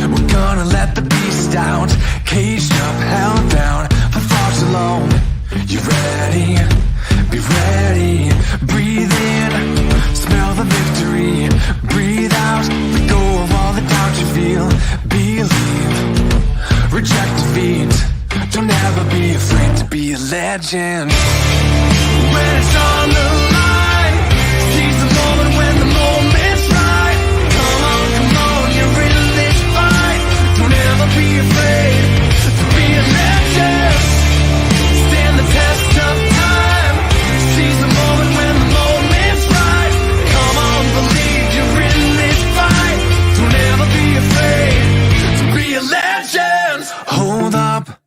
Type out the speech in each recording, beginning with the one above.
We're gonna let the beast out, caged up, held down for far too long. You ready? Be ready. Breathe in, smell the victory. Breathe out, let go of all the doubt you feel. Believe, reject defeat. Don't ever be afraid to be a legend. When it's on the line, seize the moment when the moment's right. Come on, you're in this fight. Don't ever be afraid to be a legend. Stand the test of time. Seize the moment when the moment's right. Come on, believe you're in this fight. Don't ever be afraid to be a legend. Hold up,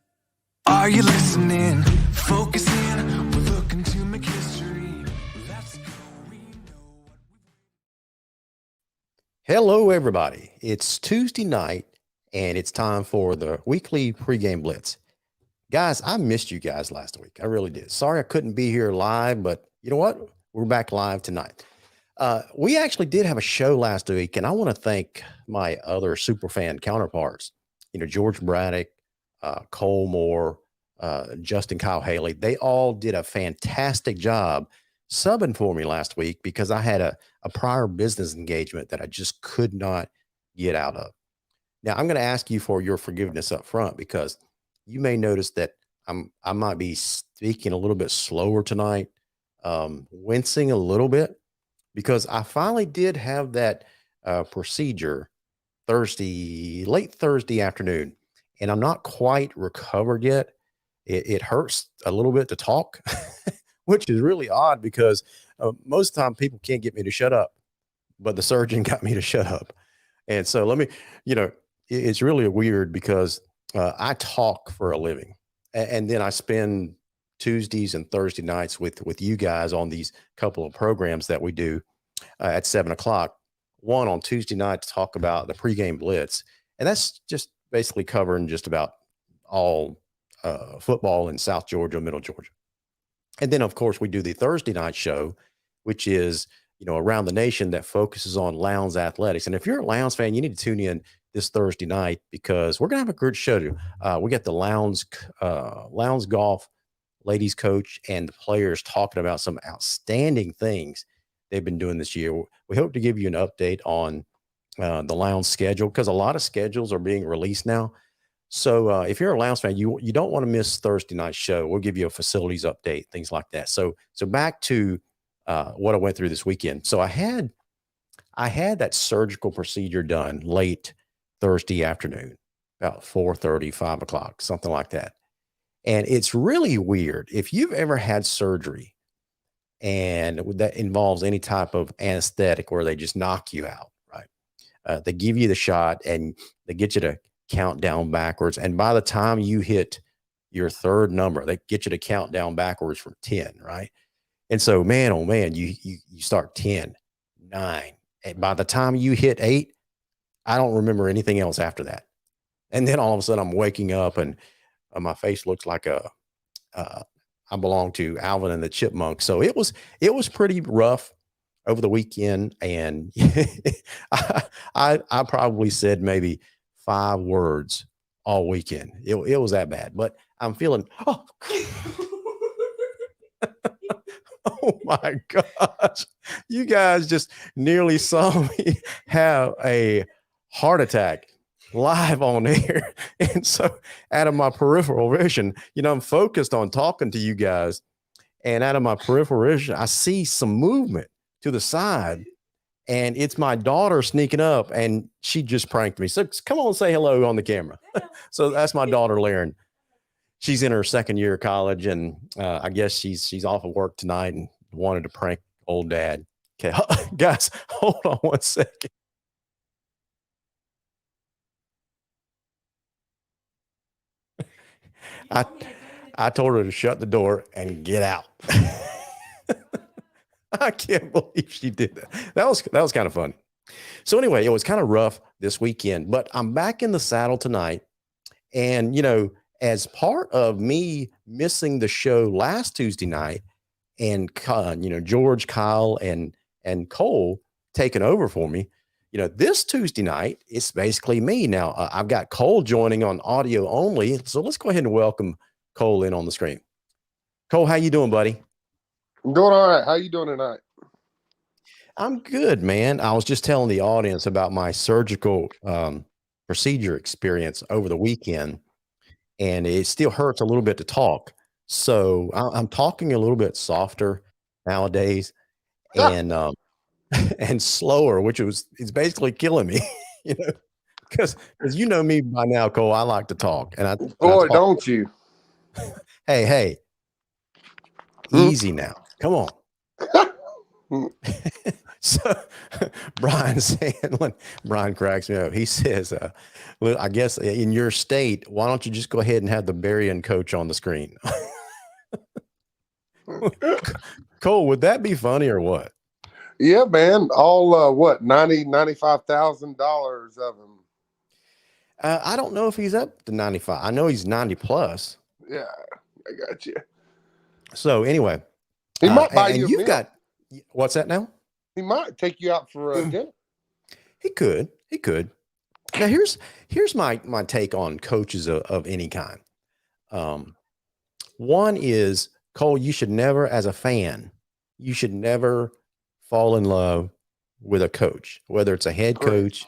are you listening? Focus in, we're looking to make history. Let's go, we know. Hello, everybody. It's Tuesday night, and it's time for the weekly pregame blitz. Guys, I missed you guys last week. I really did. Sorry I couldn't be here live, but you know what? We're back live tonight. We actually did have a show last week, and I want to thank my other SuperFan counterparts. You know, George Braddock, Cole Moore, Justin Kyle Haley. They all did a fantastic job subbing for me last week because I had a prior business engagement that I just could not get out of. Now, I'm going to ask you for your forgiveness up front because you may notice that I might be speaking a little bit slower tonight, wincing a little bit because I finally did have that procedure late Thursday afternoon, and I'm not quite recovered yet. It hurts a little bit to talk, which is really odd because most of the time people can't get me to shut up, but the surgeon got me to shut up. And so it's really weird because I talk for a living, and then I spend Tuesdays and Thursday nights with you guys on these couple of programs that we do at 7:00. One on Tuesday night to talk about the pregame blitz, and that's just basically covering just about all football in South Georgia, Middle Georgia. And then, of course, we do the Thursday night show, which is, around the nation that focuses on Lowndes athletics. And if you're a Lowndes fan, you need to tune in this Thursday night because we're going to have a good show. We got the Lowndes golf ladies coach and the players talking about some outstanding things they've been doing this year. We hope to give you an update on the Lowndes schedule because a lot of schedules are being released now. So if you're a Lowndes fan, you don't want to miss Thursday night's show. We'll give you a facilities update, things like that. So back to what I went through this weekend. So I had that surgical procedure done late Thursday afternoon, about 4:30, 5 o'clock, something like that. And it's really weird. If you've ever had surgery and that involves any type of anesthetic where they just knock you out, right? They give you the shot and they get you to count down backwards. And by the time you hit your third number, they get you to count down backwards from 10, right? And so, man, oh man, you start 10, 9. And by the time you hit 8, I don't remember anything else after that. And then all of a sudden I'm waking up and my face looks like I belong to Alvin and the Chipmunks. So it was pretty rough over the weekend. And I probably said maybe 5 words all weekend. It was that bad, but I'm feeling, oh my gosh, you guys just nearly saw me have a heart attack live on air. And so out of my peripheral vision, I'm focused on talking to you guys, and out of my peripheral vision, I see some movement to the side. And it's my daughter sneaking up, and she just pranked me. So come on, say hello on the camera. So that's my daughter, Lauren. She's in her second year of college, and I guess she's off of work tonight and wanted to prank old dad. Okay, guys, hold on one second. I told her to shut the door and get out. I can't believe she did that. That was kind of funny. So anyway, it was kind of rough this weekend, but I'm back in the saddle tonight. And, as part of me missing the show last Tuesday night and, George, Kyle, and Cole taking over for me, this Tuesday night, it's basically me. Now, I've got Cole joining on audio only. So let's go ahead and welcome Cole in on the screen. Cole, how you doing, buddy? I'm doing all right. How you doing tonight? I'm good, man. I was just telling the audience about my surgical procedure experience over the weekend, and it still hurts a little bit to talk. So I'm talking a little bit softer nowadays and and slower, which it's basically killing me, because you know me by now, Cole. I like to talk, and I Boy, talk. don't you? Hey, easy now. Come on. So Brian cracks me up. He says, well, I guess in your state, why don't you just go ahead and have the Berrien coach on the screen? Cole, would that be funny or what? Yeah, man. All what, $95,000 of them. I don't know if he's up to 95. I know he's 90 plus. Yeah, I got you. So anyway, he might buy you. You've got what's that now? He might take you out for a dinner. He could. Now here's my take on coaches of any kind. One is, Cole, you should never, as a fan, fall in love with a coach, whether it's a head coach,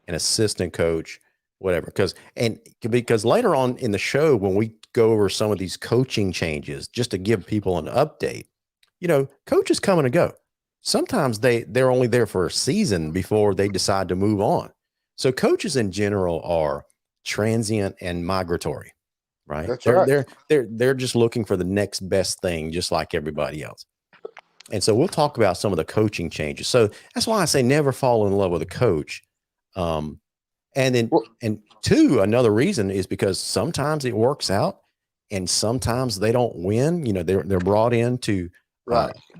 an assistant coach, whatever. Because later on in the show, when we go over some of these coaching changes, just to give people an update, coaches come and go. Sometimes they're only there for a season before they decide to move on. So coaches in general are transient and migratory, right? That's right. They're just looking for the next best thing, just like everybody else. And so we'll talk about some of the coaching changes. So that's why I say never fall in love with a coach. And two, another reason is because sometimes it works out and sometimes they don't win. They're brought in to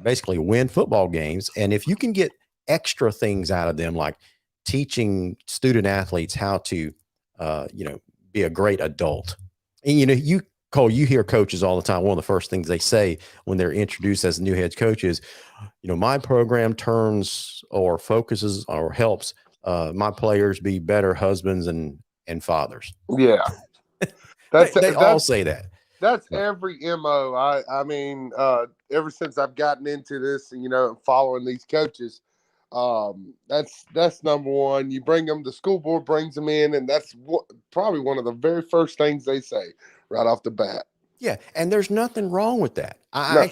basically win football games. And if you can get extra things out of them, like teaching student athletes how to, be a great adult. And, Cole, you hear coaches all the time. One of the first things they say when they're introduced as new head coaches, my program turns or focuses or helps my players be better husbands and fathers. Yeah. They all say that. That's every MO. I mean, ever since I've gotten into this, following these coaches, that's number one. You bring them, the school board brings them in, and that's probably one of the very first things they say right off the bat. Yeah, and there's nothing wrong with that. I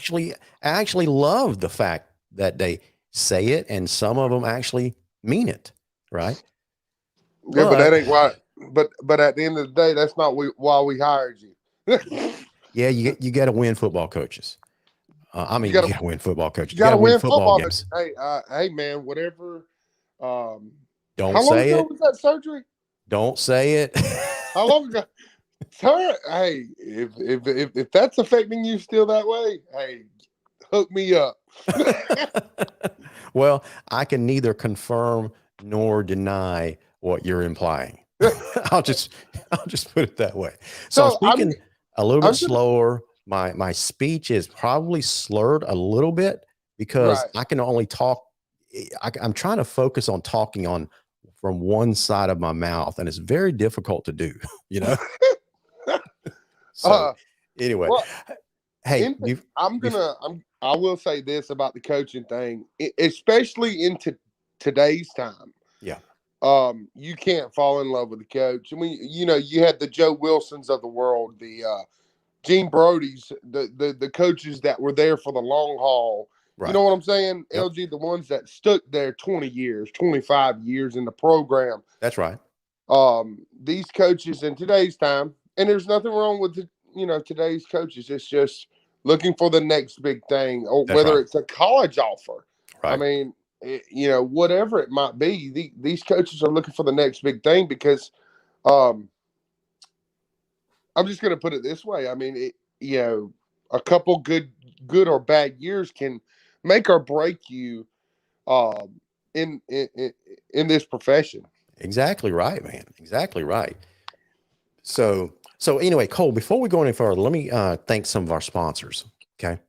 actually love the fact that they say it, and some of them actually mean it, right? Yeah, but that ain't why. But at the end of the day, that's not why we hired you. Yeah, you got to win football coaches. You got to win football coaches. You got to win football games. Hey, man, whatever. Don't how long ago was that surgery? Don't say it. How long ago? Hey, if that's affecting you still that way, hey, hook me up. Well, I can neither confirm nor deny what you're implying. I'll just put it that way. So speaking a little bit slower. My speech is probably slurred a little bit because I can only talk. I'm trying to focus on talking from one side of my mouth, and it's very difficult to do, So anyway, well, hey, I will say this about the coaching thing, especially into today's time. Yeah. You can't fall in love with the coach. I mean, you had the Joe Wilsons of the world, the Gene Brody's, the coaches that were there for the long haul. Right. You know what I'm saying? Yep. LG, the ones that stuck there 20 years, 25 years in the program. That's right. These coaches in today's time, and there's nothing wrong with today's coaches. It's just looking for the next big thing, or whether it's a college offer. Right. I mean, whatever it might be, these coaches are looking for the next big thing because I'm just going to put it this way. I mean, a couple good or bad years can make or break you in this profession. Exactly right, man. Exactly right. So anyway, Cole, before we go any further, let me thank some of our sponsors. Okay.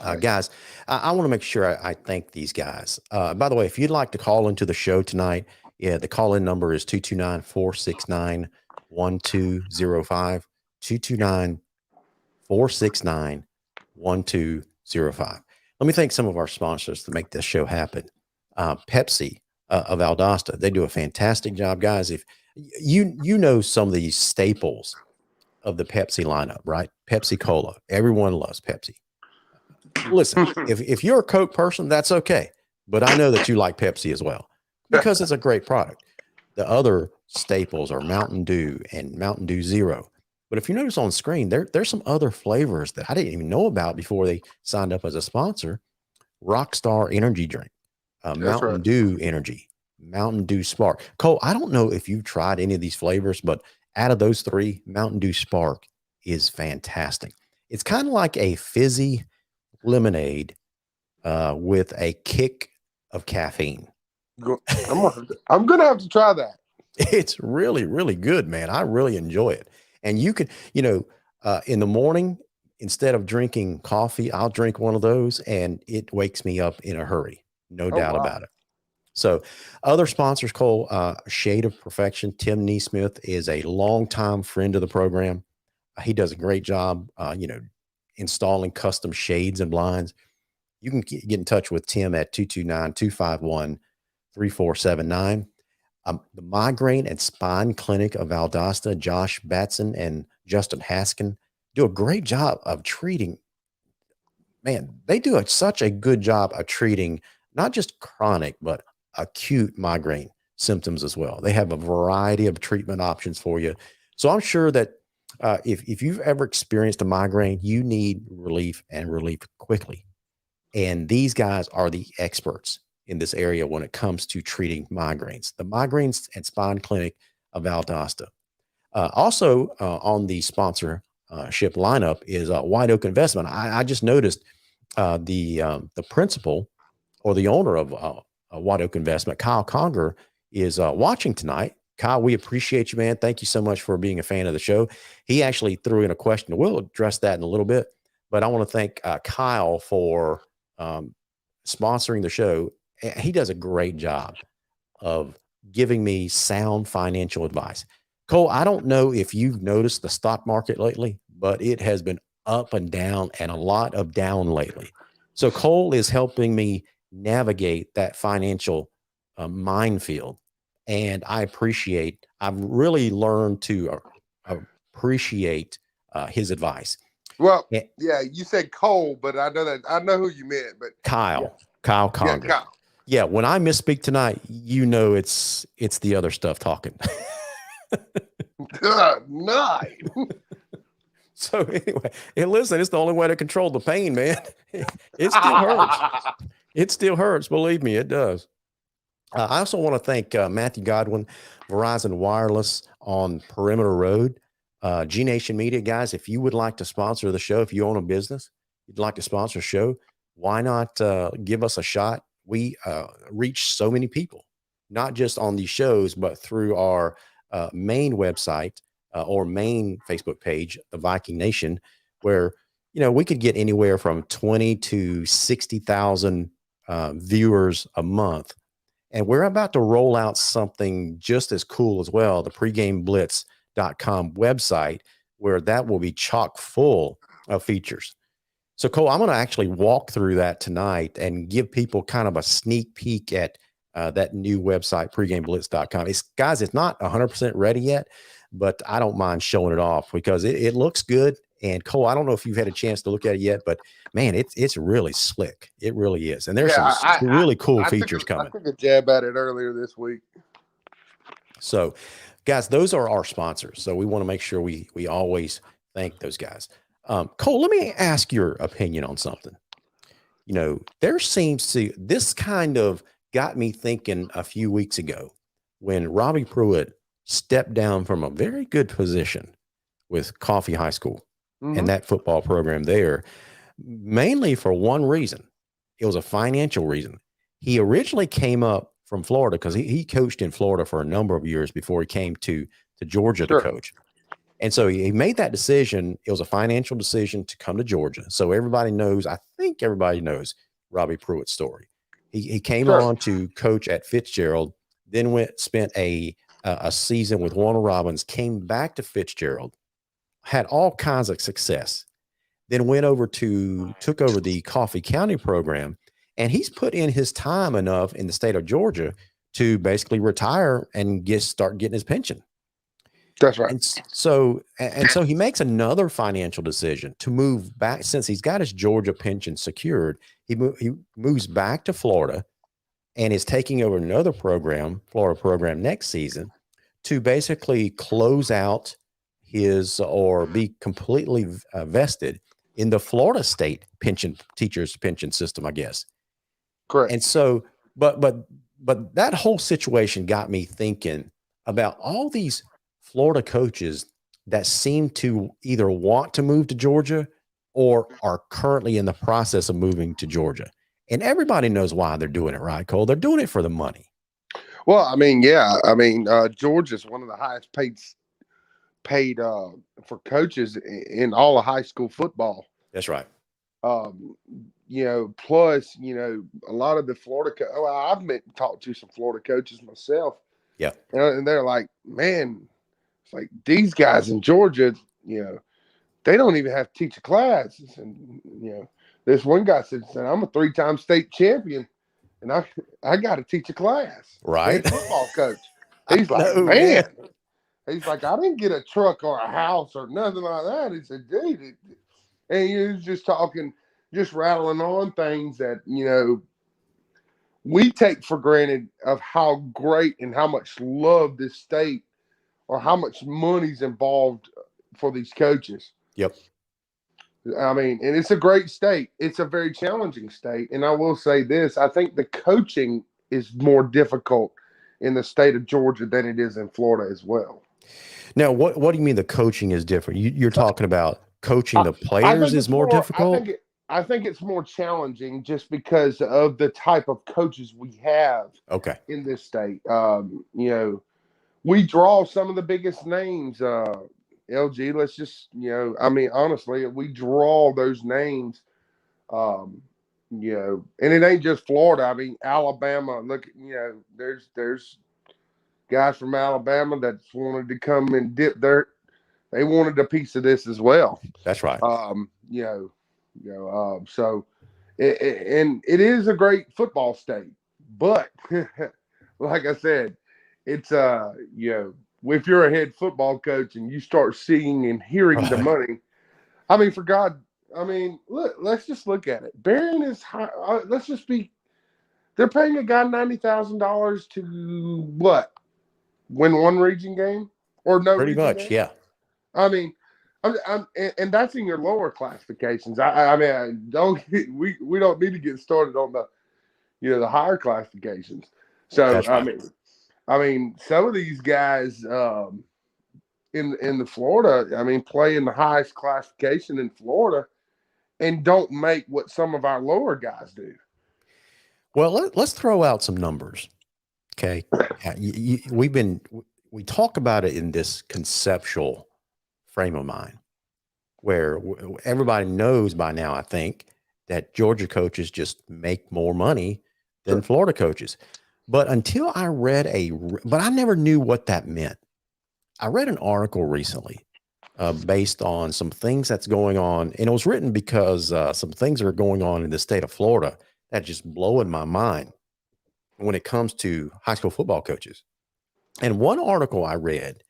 Right. Guys, I want to make sure I thank these guys. By the way, if you'd like to call into the show tonight, yeah, the call in number is 229-469-1205, 229-469-1205. Let me thank some of our sponsors to make this show happen. Pepsi of Valdosta, they do a fantastic job, guys. If you know some of these staples of the Pepsi lineup, right? Pepsi Cola, everyone loves Pepsi. Listen, if you're a Coke person, that's okay, but I know that you like Pepsi as well because it's a great product. The other staples are Mountain Dew and Mountain Dew Zero. But if you notice on screen, there's some other flavors that I didn't even know about before they signed up as a sponsor. Rockstar Energy Drink, Mountain Dew Energy, Mountain Dew Spark. Cole, I don't know if you've tried any of these flavors, but out of those three, Mountain Dew Spark is fantastic. It's kind of like a fizzy lemonade with a kick of caffeine. I'm gonna have to try that. It's really, really good, man. I really enjoy it. And you can, in the morning, instead of drinking coffee, I'll drink one of those and it wakes me up in a hurry. No doubt about it. So other sponsors, Cole, Shade of Perfection. Tim Neesmith is a longtime friend of the program. He does a great job, installing custom shades and blinds. You can get in touch with Tim at 229-251-3479. The Migraine and Spine Clinic of Valdosta, Josh Batson and Justin Haskin do a great job of treating. Man, they do such a good job of treating not just chronic, but acute migraine symptoms as well. They have a variety of treatment options for you. So I'm sure that if you've ever experienced a migraine, you need relief and relief quickly. And these guys are the experts in this area when it comes to treating migraines. The Migraines and Spine Clinic of Valdosta. Also on the sponsorship lineup is White Oak Investment. I just noticed the principal or the owner of White Oak Investment, Kyle Conger, is watching tonight. Kyle, we appreciate you, man. Thank you so much for being a fan of the show. He actually threw in a question. We'll address that in a little bit, but I want to thank Kyle for sponsoring the show. He does a great job of giving me sound financial advice. Cole, I don't know if you've noticed the stock market lately, but it has been up and down and a lot of down lately. So Cole is helping me navigate that financial minefield. And I've really learned to appreciate his advice. Well, yeah, you said Cole, but I know who you meant, but Kyle Conger. Yeah, Kyle. Yeah, when I misspeak tonight, it's the other stuff talking. Good night. So anyway, and listen, it's the only way to control the pain, man. It still hurts. It still hurts. Believe me, it does. I also want to thank Matthew Godwin, Verizon Wireless on Perimeter Road, G Nation Media. Guys, if you would like to sponsor the show, if you own a business, you'd like to sponsor a show, why not give us a shot? We reach so many people, not just on these shows, but through our main website or main Facebook page, the Viking Nation, where, we could get anywhere from 20 to 60,000 viewers a month. And we're about to roll out something just as cool as well, the PreGameBlitz.com website, where that will be chock full of features. So Cole, I'm going to actually walk through that tonight and give people kind of a sneak peek at that new website, PreGameBlitz.com. Guys, it's not 100% ready yet, but I don't mind showing it off because it looks good. And Cole, I don't know if you've had a chance to look at it yet, but man, it's really slick. It really is. And there's some really cool features coming. I took a jab at it earlier this week. So guys, those are our sponsors. So we want to make sure we always thank those guys. Cole, let me ask your opinion on something. There seems to, this kind of got me thinking a few weeks ago when Robbie Pruitt stepped down from a very good position with Coffee High School and that football program there, mainly for one reason. It was a financial reason. He originally came up from Florida because he coached in Florida for a number of years before he came to Georgia to coach. And so he made that decision. It was a financial decision to come to Georgia. So everybody knows, I think everybody knows Robbie Pruitt's story. He came on to coach at Fitzgerald, then spent a season with Warner Robins, came back to Fitzgerald, had all kinds of success, then took over the Coffee County program, and he's put in his time enough in the state of Georgia to basically retire and start getting his pension. That's right. And so he makes another financial decision to move back. Since he's got his Georgia pension secured, he moves back to Florida and is taking over another Florida program next season to basically close out or be completely vested in the Florida state teachers pension system, I guess. Correct. And so, but that whole situation got me thinking about all these Florida coaches that seem to either want to move to Georgia or are currently in the process of moving to Georgia. And everybody knows why they're doing it, right, Cole? They're doing it for the money. Well, I mean, yeah. I mean, Georgia's one of the highest paid for coaches in all of high school football. That's right. Plus, a lot of the Florida I've talked to some Florida coaches myself. Yeah. And they're like, man, it's like these guys in Georgia, they don't even have to teach a class. And, this one guy said, I'm a 3-time state champion and I got to teach a class. Right. Football coach. He's like, man. He's like, I didn't get a truck or a house or nothing like that. He said, dude. And he was just rattling on things that, we take for granted of how great and how much love this state or how much money's involved for these coaches. Yep. I mean, and it's a great state. It's a very challenging state. And I will say this, I think the coaching is more difficult in the state of Georgia than it is in Florida as well. Now, what do you mean the coaching is different? You're talking about coaching the players is more difficult? I think it's more challenging just because of the type of coaches we have in this state. We draw some of the biggest names. LG, let's just, honestly, we draw those names, and it ain't just Florida. I mean, Alabama, look, there's guys from Alabama that wanted to come and dip they wanted a piece of this as well. That's right. So it is a great football state, but like I said, it's if you're a head football coach and you start seeing and hearing the money, I mean, let's just look at it. Barron is high. They're paying a guy $90,000 to what? Win one region game or no? Pretty much, game? Yeah. I mean, and that's in your lower classifications. We don't need to get started on the higher classifications. So right. I mean, some of these guys in the Florida, play in the highest classification in Florida and don't make what some of our lower guys do. Well, let's throw out some numbers. Okay. We talk about it in this conceptual frame of mind where everybody knows by now, I think, that Georgia coaches just make more money than Florida coaches. But until I but I never knew what that meant. I read an article recently based on some things that's going on. And it was written because some things are going on in the state of Florida that just blowing my mind when it comes to high school football coaches. And one article I read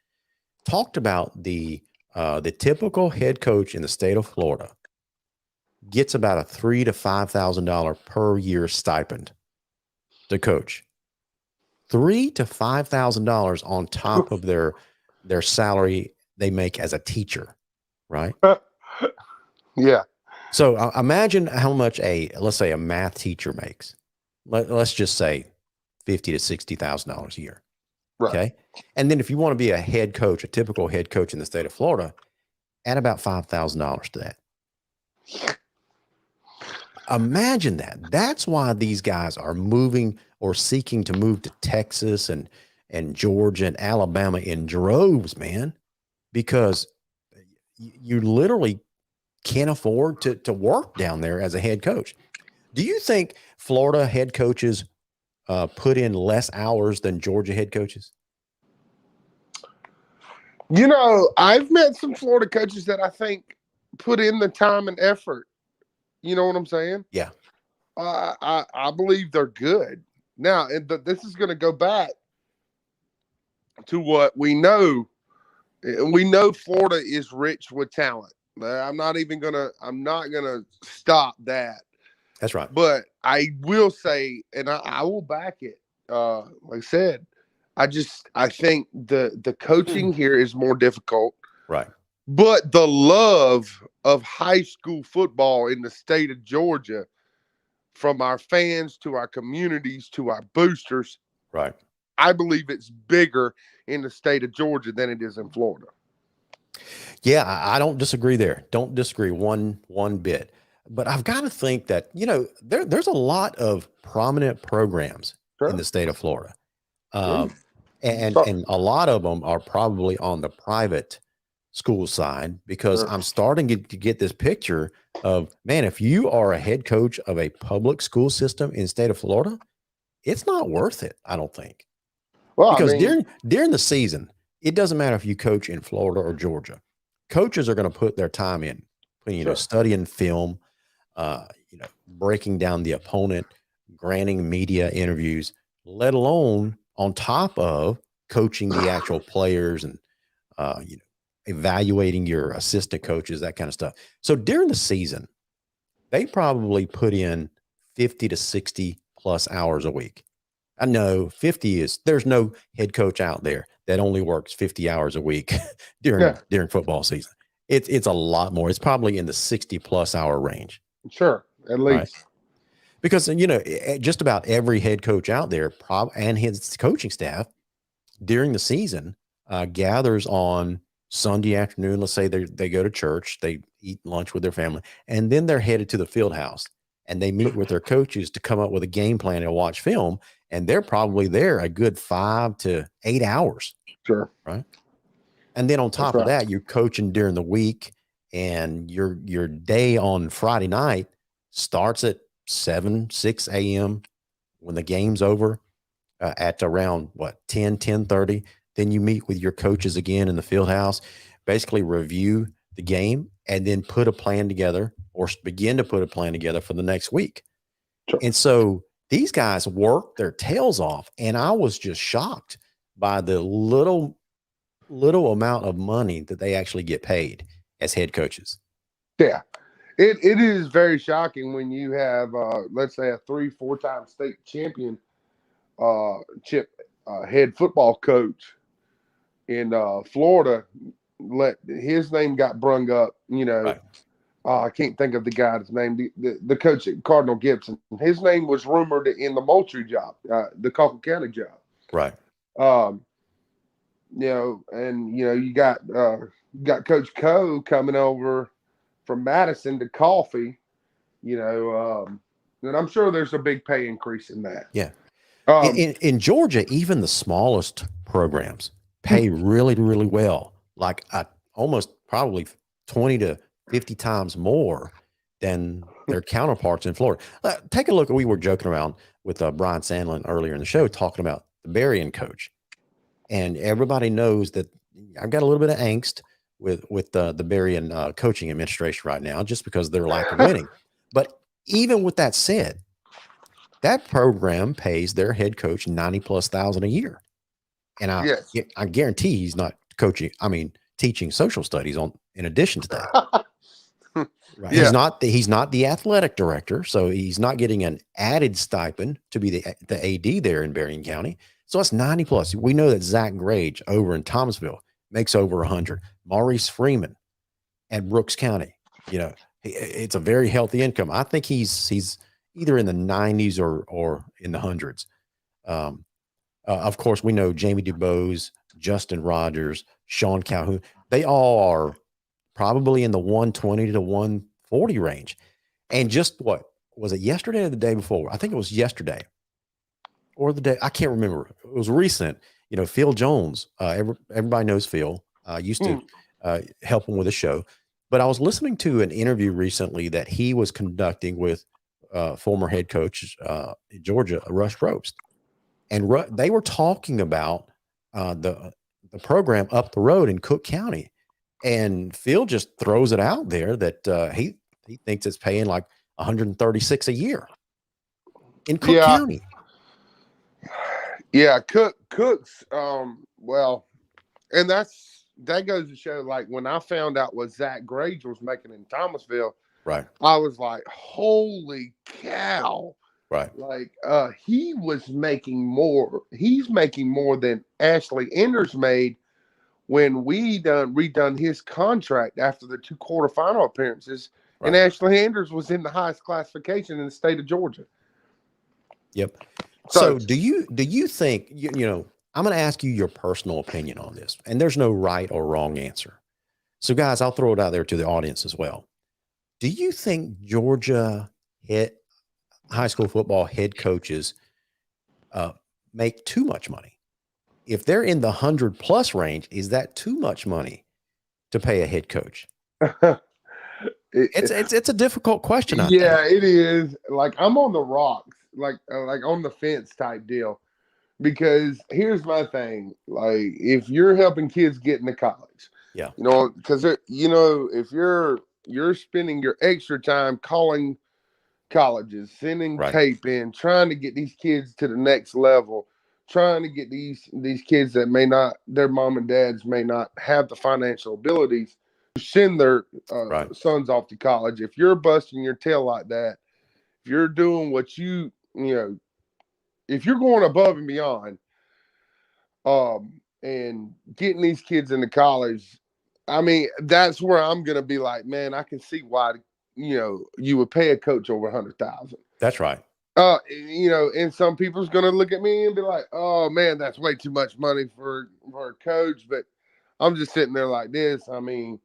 talked about the typical head coach in the state of Florida gets about a $3,000 to $5,000 per year stipend to coach. $3,000 to $5,000 on top of their salary they make as a teacher, right? Yeah. So imagine how much let's say a math teacher makes. Let's just say $50,000 to $60,000 a year. Right. Okay. And then if you want to be a head coach, a typical head coach in the state of Florida, add about $5,000 to that. Imagine that. That's why these guys are moving or seeking to move to Texas and Georgia and Alabama in droves, man, because you literally can't afford to work down there as a head coach. Do you think Florida head coaches put in less hours than Georgia head coaches? You know, I've met some Florida coaches that I think put in the time and effort. You know what I'm saying? Yeah. I believe they're good. Now, this is going to go back to what we know. We know Florida is rich with talent. I'm not gonna stop that. That's right. But I will say, and I will back it. Like I said, I think the coaching here is more difficult. Right. But the love of high school football in the state of Georgia, from our fans to our communities to our boosters, right, I believe it's bigger in the state of Georgia than it is in Florida. Yeah, I don't disagree there. Don't disagree one bit. But I've got to think that, there's a lot of prominent programs in the state of Florida. And a lot of them are probably on the private school side, because I'm starting to get this picture of, man, if you are a head coach of a public school system in the state of Florida, it's not worth it, I don't think. Well, because during the season, it doesn't matter if you coach in Florida or Georgia. Coaches are going to put their time in, studying film, breaking down the opponent, granting media interviews, let alone on top of coaching the actual players and, evaluating your assistant coaches, that kind of stuff. So during the season, they probably put in 50 to 60 plus hours a week. I know 50 is, there's no head coach out there that only works 50 hours a week during football season. It's a lot more. It's probably in the 60 plus hour range. Sure. At least. Right? Because, just about every head coach out there and his coaching staff during the season gathers on Sunday afternoon. Let's say they go to church, they eat lunch with their family, and then they're headed to the field house and they meet with their coaches to come up with a game plan and watch film. And they're probably there a good 5 to 8 hours. Sure. Right. And then on top of that, you're coaching during the week, and your day on Friday night starts at 6 a.m. when the game's over at around 10:30. Then you meet with your coaches again in the field house, basically review the game, and then put a plan together, or begin to put a plan together for the next week. Sure. And so these guys work their tails off, and I was just shocked by the little amount of money that they actually get paid as head coaches. Yeah, it is very shocking when you have, let's say, a 3-4 time state champion head football coach in Florida. His name got brung up, Right. I can't think of the guy's name. The coach at Cardinal Gibson. His name was rumored in the Moultrie job, the Coffee County job. Right. You got Coach Coe coming over from Madison to Coffee, and I'm sure there's a big pay increase in that. Yeah. In Georgia, even the smallest programs pay really, really well, like almost probably 20 to 50 times more than their counterparts in Florida. Take a look. We were joking around with Brian Sandlin earlier in the show, talking about the Berrien coach. And everybody knows that I've got a little bit of angst with the Berrien coaching administration right now, just because of their lack of winning. But even with that said, that program pays their head coach $90,000+ a year. And I guarantee he's not teaching social studies in addition to that. Right. Yeah. He's not the athletic director, so he's not getting an added stipend to be the AD there in Berrien County. So it's 90+. We know that Zach Grage over in Thomasville makes over 100. Maurice Freeman at Brooks County, it's a very healthy income. I think he's either in the 90s or in the hundreds. Of course, we know Jamie DuBose, Justin Rogers, Sean Calhoun. They all are probably in the 120 to 140 range. And just what was it, yesterday or the day before? I think it was yesterday or the day. I can't remember. It was recent. Phil Jones. Everybody knows Phil. Used to help him with a show. But I was listening to an interview recently that he was conducting with former head coach Georgia, Rush Probst, and they were talking about the program up the road in Cook County, and Phil just throws it out there that he thinks it's paying like 136 a year in Cook County. Yeah, Cook's well, and that goes to show, like, when I found out what Zach Grage was making in Thomasville, right, I was like, holy cow. Right. Like, he was making more. He's making more than Ashley Enders made when we redone his contract after the 2 quarterfinal appearances. Right. And Ashley Enders was in the highest classification in the state of Georgia. Yep. So do you think, you know, I'm going to ask you your personal opinion on this, and there's no right or wrong answer. So guys, I'll throw it out there to the audience as well. Do you think Georgia high school football head coaches make too much money? If they're in the 100+ range, is that too much money to pay a head coach? It's a difficult question. Yeah, it is. Like, I'm on the rocks, like on the fence type deal, because here's my thing. Like, if you're helping kids get into college, yeah, you know, because you know, if you're spending your extra time calling colleges, sending tape in, trying to get these kids to the next level, trying to get these kids that may not, their mom and dads may not have the financial abilities to send their sons off to college. If you're busting your tail like that, if you're doing what you know, if you're going above and beyond, and getting these kids into college, I mean, that's where I'm gonna be like, man, I can see why, you know, you would pay a coach over 100,000. That's right. You know, and some people's gonna look at me and be like, oh man, that's way too much money for a coach. But I'm just sitting there like this. I mean,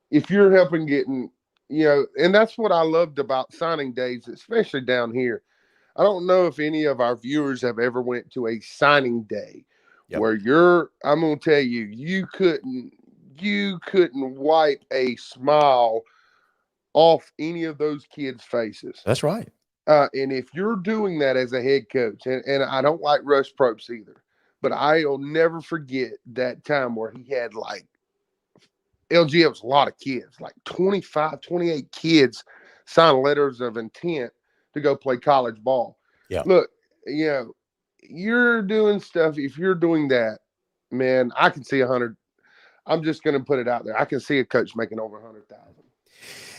if you're helping getting, you know, and that's what I loved about signing days, especially down here. I don't know if any of our viewers have ever went to a signing day where I'm going to tell you, you couldn't wipe a smile off any of those kids' faces. That's right. And if you're doing that as a head coach, and I don't like Rush Probst either, but I'll never forget that time where he had, like, LG, it was a lot of kids, like 25, 28 kids sign letters of intent to go play college ball. Yeah. Look, you know, you're doing stuff. If you're doing that, man, I can see 100. I'm just going to put it out there. I can see a coach making over 100,000.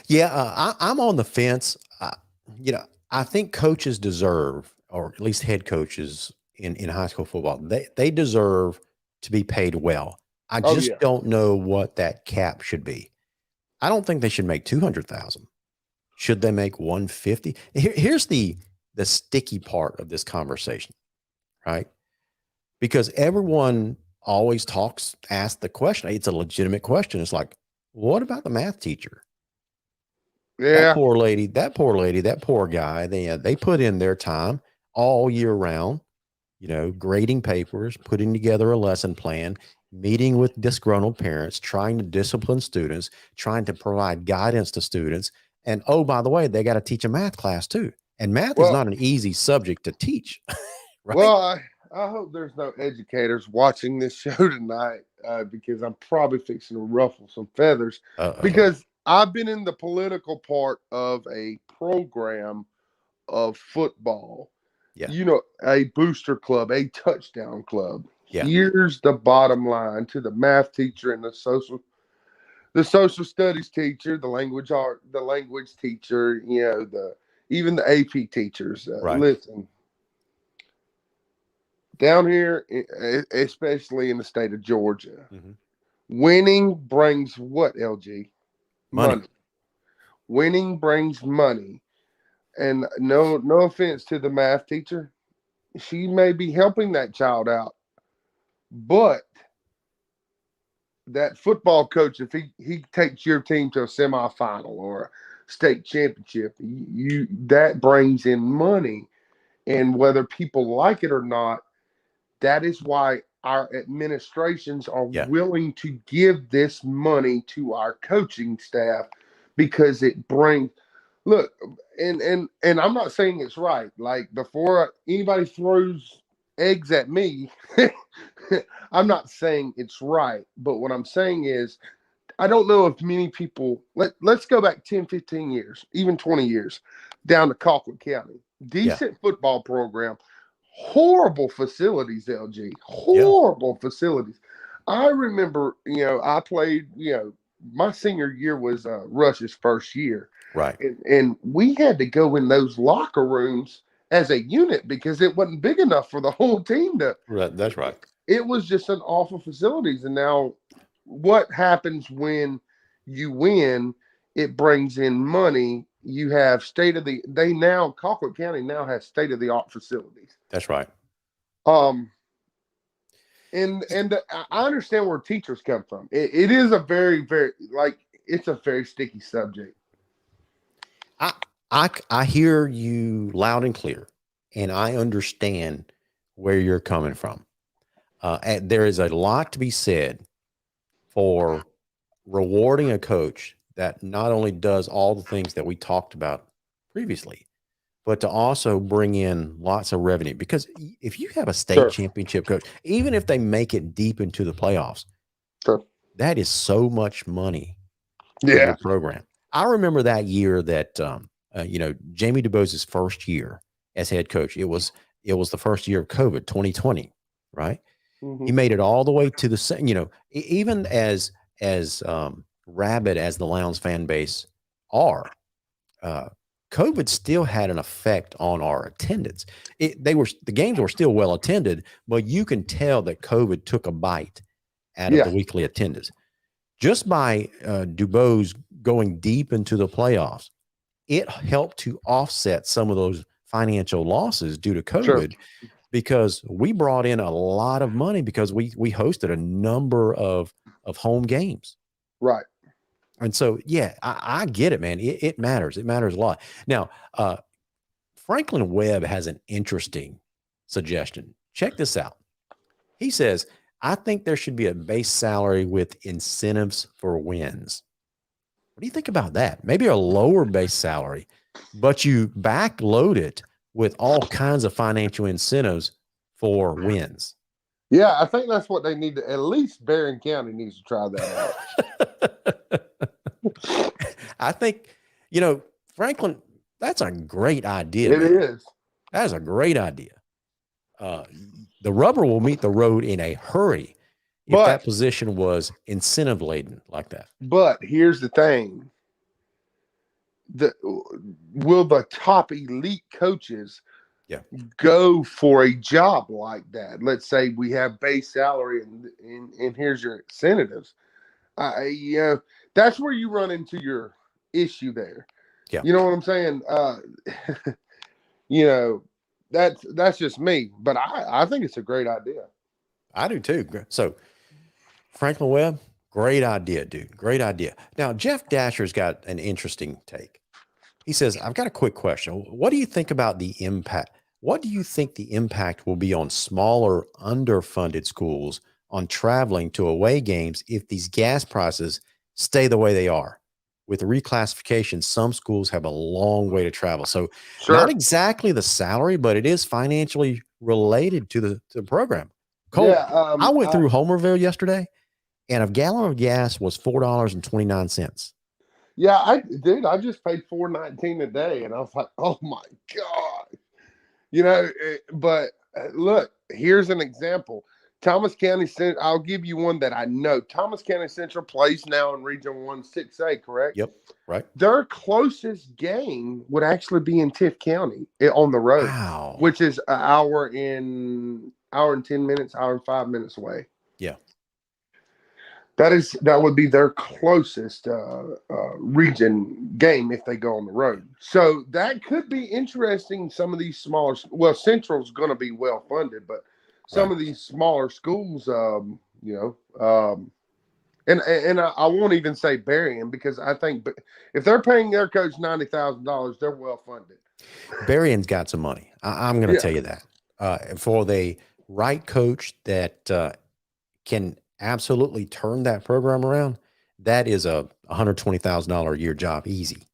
Yeah. I'm on the fence. You know, I think coaches deserve, or at least head coaches in high school football, they deserve to be paid well. I just don't know what that cap should be. I don't think they should make 200,000. Should they make 150? Here's the sticky part of this conversation, right? Because everyone always asks the question. It's a legitimate question. It's like, what about the math teacher? Yeah. That poor lady, that poor guy, they put in their time all year round, you know, grading papers, putting together a lesson plan, meeting with disgruntled parents, trying to discipline students, trying to provide guidance to students. And, oh, by the way, they got to teach a math class too. And math is not an easy subject to teach. Right? Well, I hope there's no educators watching this show tonight, because I'm probably fixing to ruffle some feathers. Because I've been in the political part of a program of football. Yeah. You know, a booster club, a touchdown club. Yeah. Here's the bottom line to the math teacher and the social studies teacher, the language teacher, you know, even the AP teachers. Listen, down here, especially in the state of Georgia, winning brings what, LG? Money. Winning brings money. And no offense to the math teacher, she may be helping that child out, but that football coach, if he takes your team to a semifinal or a state championship, that brings in money. And whether people like it or not, that is why our administrations are Yeah. willing to give this money to our coaching staff because it brings look and I'm not saying it's right. Like before anybody throws eggs at me, I'm not saying it's right. But what I'm saying is I don't know if many people let's go back 10, 15 years, even 20 years down to Colquitt County. Yeah. Decent football program, horrible facilities, LG. Yeah. Horrible facilities. I remember, I played, my senior year was Rush's first year. Right. And we had to go in those locker rooms as a unit because it wasn't big enough for the whole team to. That's right. It was just an awful facilities. And now what happens when you win? It brings in money. You have Colquitt County now has state of the art facilities. That's right. And I understand where teachers come from. It is a very, very it's a very sticky subject. I hear you loud and clear, and I understand where you're coming from. And there is a lot to be said for rewarding a coach that not only does all the things that we talked about previously, but to also bring in lots of revenue. Because if you have a state championship coach, even if they make it deep into the playoffs, that is so much money for your program. I remember that year that, Jamie DuBose's first year as head coach, it was the first year of COVID, 2020, right? Mm-hmm. He made it all the way to the, even as rabid as the Lions fan base are, COVID still had an effect on our attendance. The games were still well attended, but you can tell that COVID took a bite out of the weekly attendance. Just by DuBose going deep into the playoffs, it helped to offset some of those financial losses due to COVID because we brought in a lot of money because we hosted a number of home games. Right. And so, I get it, man. It matters. It matters a lot. Now, Franklin Webb has an interesting suggestion. Check this out. He says, I think there should be a base salary with incentives for wins. What do you think about that? Maybe a lower base salary, but you backload it with all kinds of financial incentives for wins. Yeah, I think that's what they need to, at least Barron County needs to try that out. I think, Franklin, that's a great idea. It is. That is a great idea. The rubber will meet the road in a hurry if that position was incentive laden like that. But here's the thing. Will the top elite coaches go for a job like that? Let's say we have base salary and here's your incentives. That's where you run into your issue there. Yeah. You know what I'm saying? That's just me, but I think it's a great idea. I do too. So Franklin Webb, great idea, dude. Great idea. Now, Jeff Dasher's got an interesting take. He says, I've got a quick question. What do you think about the impact? What do you think the impact will be on smaller, underfunded schools on traveling to away games if these gas prices stay the way they are? With the reclassification, some schools have a long way to travel. So not exactly the salary, but it is financially related to the program. Cole, I went through Homerville yesterday, and a gallon of gas was $4.29. Yeah, I just paid $4.19 a day, and I was like, oh my God. But look, here's an example. Thomas County Central, I'll give you one that I know. Thomas County Central plays now in Region 1 6A, correct? Yep, right. Their closest game would actually be in Tift County on the road, which is an hour and 10 minutes, hour and 5 minutes away. Yeah. That would be their closest region game if they go on the road. So that could be interesting. Some of these smaller, Central's going to be well funded, but some of these smaller schools, and I won't even say Berrien because I think if they're paying their coach $90,000, they're well funded. Berrien's got some money. I'm going to tell you that for right coach that can absolutely turn that program around, that is a $120,000 a year job, easy,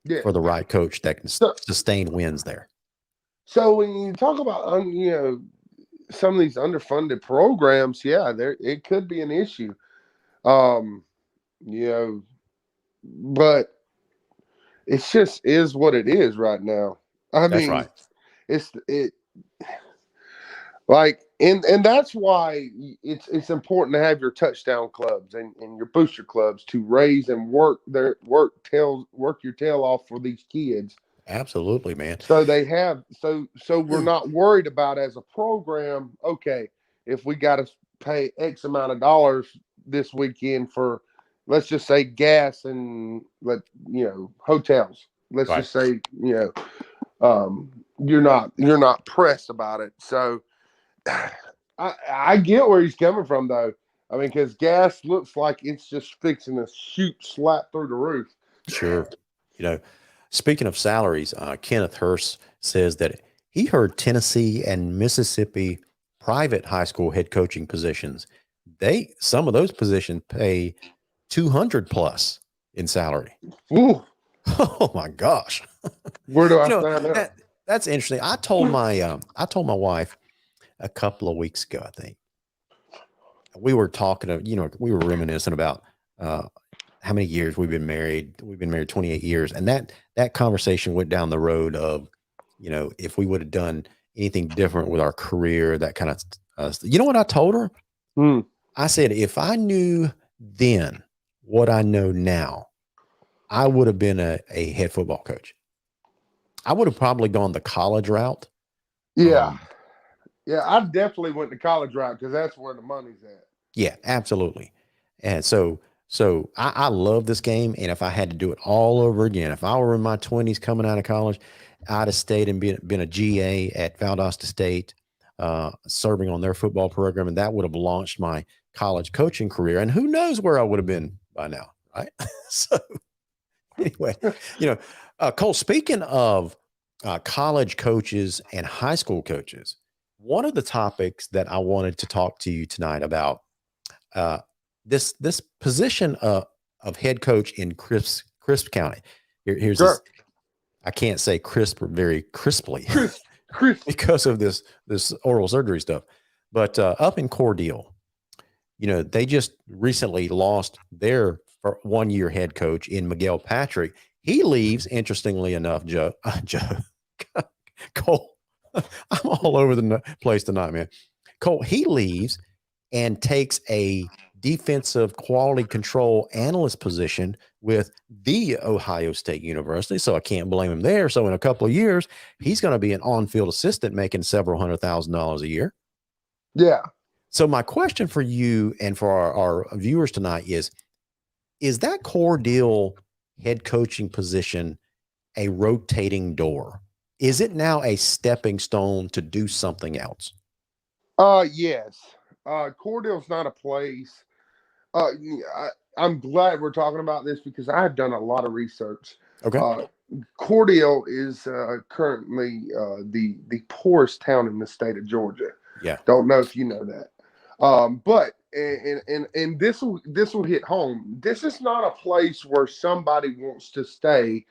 Yeah. for the right coach that can So, sustain wins there. so when you talk about some of these underfunded programs, yeah, there it could be an issue. Um, you know, but it's just is what it is right now. I That's mean, right. it like and that's why it's important to have your touchdown clubs and your booster clubs to raise and work your tail off for these kids. Absolutely, man. So they have so we're not worried about as a program, okay, if we got to pay X amount of dollars this weekend for, let's just say, gas and hotels. Let's Right. just say, you're not pressed about it. So I get where he's coming from though. I mean, because gas looks like it's just fixing to shoot slap through the roof. Sure. You know, speaking of salaries, Kenneth Hurst says that he heard Tennessee and Mississippi private high school head coaching positions, some of those positions pay 200 plus in salary. Ooh, Oh my gosh. where do You I know, sign up? that's interesting. I told my wife a couple of weeks ago, I think. We were talking we were reminiscing about uh how many years we've been married. We've been married 28 years. And that conversation went down the road of, if we would have done anything different with our career, that kind of you know what I told her? Hmm. I said, if I knew then what I know now, I would have been a head football coach. I would have probably gone the college route. Yeah. Um, Yeah, I definitely went to college route because that's where the money's at. yeah, absolutely. And so I love this game. And if I had to do it all over again, if I were in my 20s coming out of college, I'd have stayed and been a GA at Valdosta State, serving on their football program, and that would have launched my college coaching career. And who knows where I would have been by now, right? So anyway, Cole, speaking of college coaches and high school coaches, one of the topics that I wanted to talk to you tonight about, uh, this position of head coach in Crisp County. Here's this. Sure. I can't say crisp very crisply Chris. because of this oral surgery stuff. But up in Cordele, they just recently lost their 1 year head coach in Miguel Patrick. He leaves, interestingly enough, Joe, Cole. I'm all over the place tonight, man. Cole, he leaves and takes a defensive quality control analyst position with the Ohio State University. So I can't blame him there. So in a couple of years, he's going to be an on-field assistant making several $100,000 a year. Yeah. So my question for you and for our viewers tonight is that Cordele head coaching position a rotating door? Is it now a stepping stone to do something else? Yes. Cordele's not a place. I'm glad we're talking about this because I've done a lot of research. Okay. Cordele is currently the poorest town in the state of Georgia. Yeah. Don't know if you know that. But and this will hit home. This is not a place where somebody wants to stay.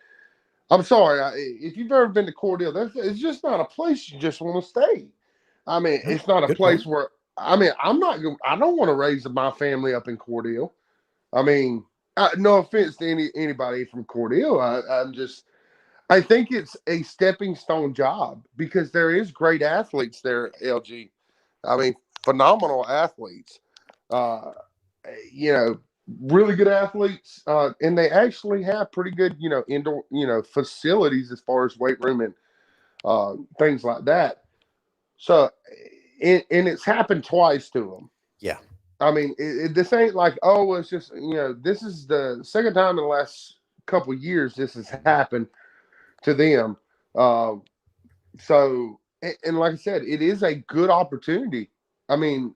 I'm sorry, if you've ever been to Cordele, it's just not a place you just want to stay. I mean, it's not a Good place point. where I mean I don't want to raise my family up in Cordele. I mean, no offense to anybody from Cordele. I think it's a stepping stone job because there is great athletes there, LG. I mean, phenomenal athletes. Uh, really good athletes, and they actually have pretty good, indoor, facilities as far as weight room and things like that. So, and it's happened twice to them. Yeah. I mean, this ain't like, oh, it's just, this is the second time in the last couple of years this has happened to them. Uh, and like I said, it is a good opportunity. I mean,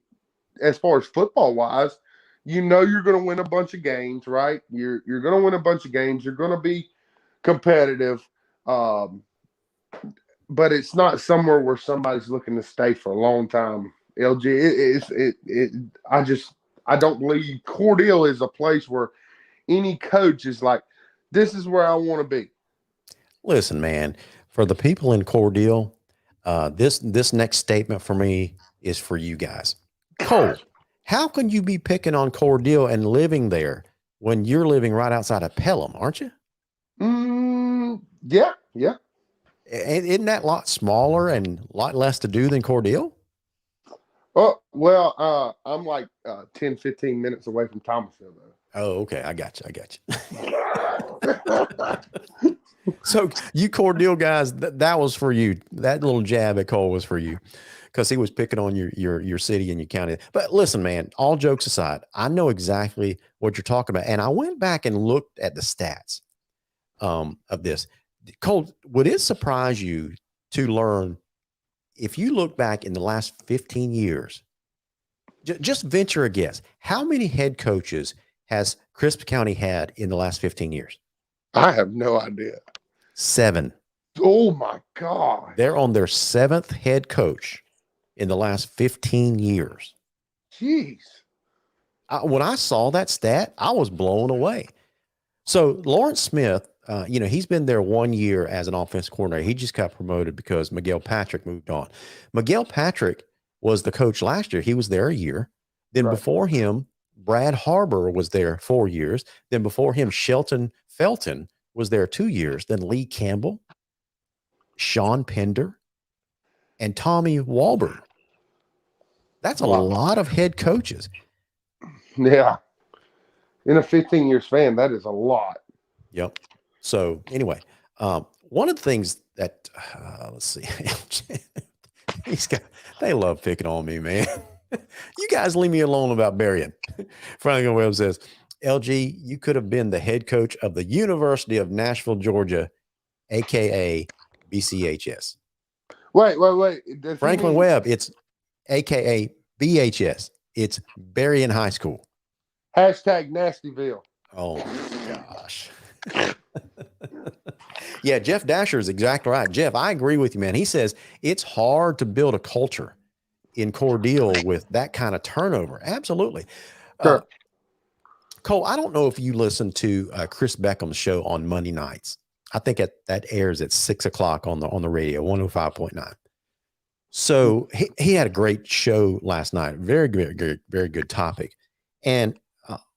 as far as football wise, you're going to win a bunch of games, right? You're going to win a bunch of games. You're going to be competitive. but it's not somewhere where somebody's looking to stay for a long time. LG, I don't believe Cordell is a place where any coach is like, this is where I want to be. Listen, man, for the people in Cordell, this next statement for me is for you guys. Cole, how can you be picking on Cordell and living there when you're living right outside of Pelham, aren't you? Yeah, yeah. Isn't that a lot smaller and a lot less to do than Cordell? Oh, well, I'm like 10, 15 minutes away from Thomasville, though. Oh, okay. I got you. So you Cordell guys, that was for you. That little jab at Cole was for you because he was picking on your city and your county. But listen, man, all jokes aside, I know exactly what you're talking about. And I went back and looked at the stats of this. Cole, would it surprise you to learn if you look back in the last 15 years, just venture a guess, how many head coaches has Crisp County had in the last 15 years? I have no idea. 7. Oh my God. They're on their 7th head coach in the last 15 years. Jeez. When I saw that stat, I was blown away. So Lawrence Smith, he's been there 1 year as an offense coordinator. He just got promoted because Miguel Patrick moved on. Miguel Patrick was the coach last year. He was there a year. Then before him, Brad Harbor was there 4 years. Then before him, Shelton Felton was there 2 years. Then Lee Campbell, Sean Pender, and Tommy Walberg. That's a lot of head coaches. Yeah. In a 15-year span, that is a lot. Yep. So anyway, one of the things that, let's see, they love picking on me, man. You guys leave me alone about Berrien. Franklin Webb says, LG, you could have been the head coach of the University of Nashville, Georgia, AKA BCHS. Wait. Franklin Webb, it's AKA BHS. It's Berrien High School. Hashtag Nastyville. Oh my gosh. Yeah, Jeff Dasher is exactly right. Jeff, I agree with you, man. He says it's hard to build a culture in Cordell with that kind of turnover. Absolutely. Sure. Cole, I don't know if you listen to Chris Beckham's show on Monday nights. I think that airs at 6 o'clock on the radio, 105.9. So he had a great show last night. Very good, very good topic. And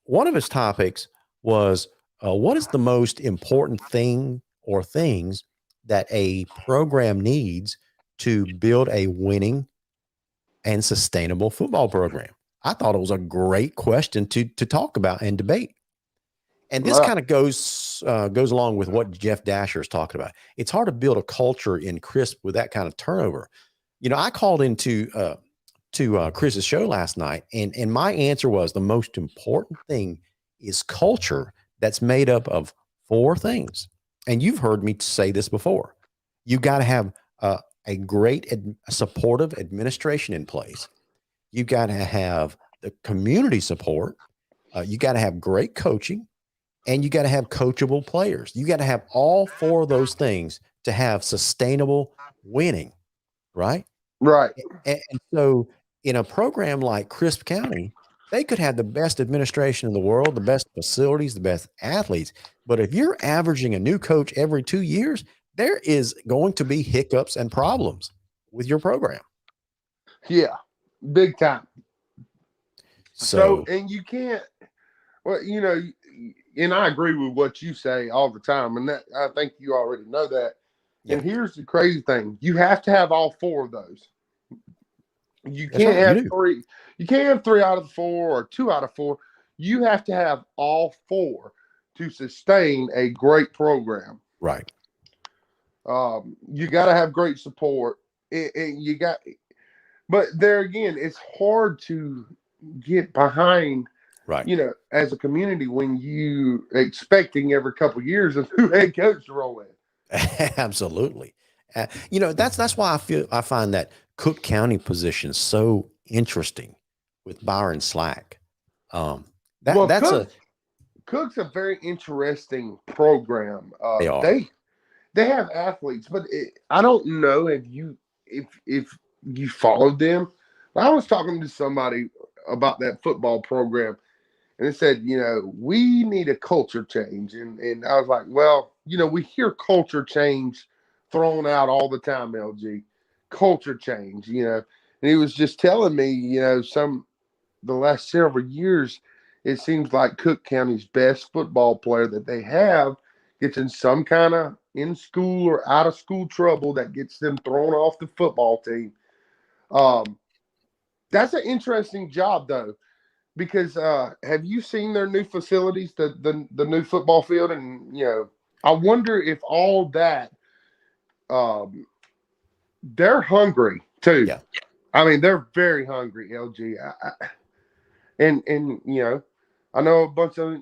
one of his topics was what is the most important thing or things that a program needs to build a winning and sustainable football program? I thought it was a great question to talk about and debate. And this kind of goes along with what Jeff Dasher is talking about. It's hard to build a culture in Crisp with that kind of turnover. I called into Chris's show last night, and my answer was the most important thing is culture that's made up of 4 things. And you've heard me say this before. You got to have a great supportive administration in place. You got to have the community support. You got to have great coaching, and you got to have coachable players. You got to have all 4 of those things to have sustainable winning, right? Right. And so in a program like Crisp County, they could have the best administration in the world, the best facilities, the best athletes. But if you're averaging a new coach every 2 years, there is going to be hiccups and problems with your program. Yeah, big time. So and you can't, and I agree with what you say all the time. And that, I think you already know that. Yeah. And here's the crazy thing. You have to have all 4 of those. You can't have 3. You can't have 3 out of 4 or 2 out of 4. You have to have all 4 to sustain a great program. Right. You got to have great support. But there again, it's hard to get behind, right? As a community when you expecting every couple of years a new head coach to roll in. Absolutely. That's why I find that Cook County position so interesting with Byron Slack. Cook's a very interesting program. they have athletes, but I don't know if you followed them. I was talking to somebody about that football program, and it said, we need a culture change, and I was like, well, we hear culture change thrown out all the time, LG, culture change, and he was just telling me, the last several years, it seems like Cook County's best football player that they have gets in some kind of in school or out of school trouble that gets them thrown off the football team. Um, that's an interesting job, though, because have you seen their new facilities, the new football field? And, I wonder if all that, um, they're hungry too. Yeah. I mean, they're very hungry, LG. And I know a bunch of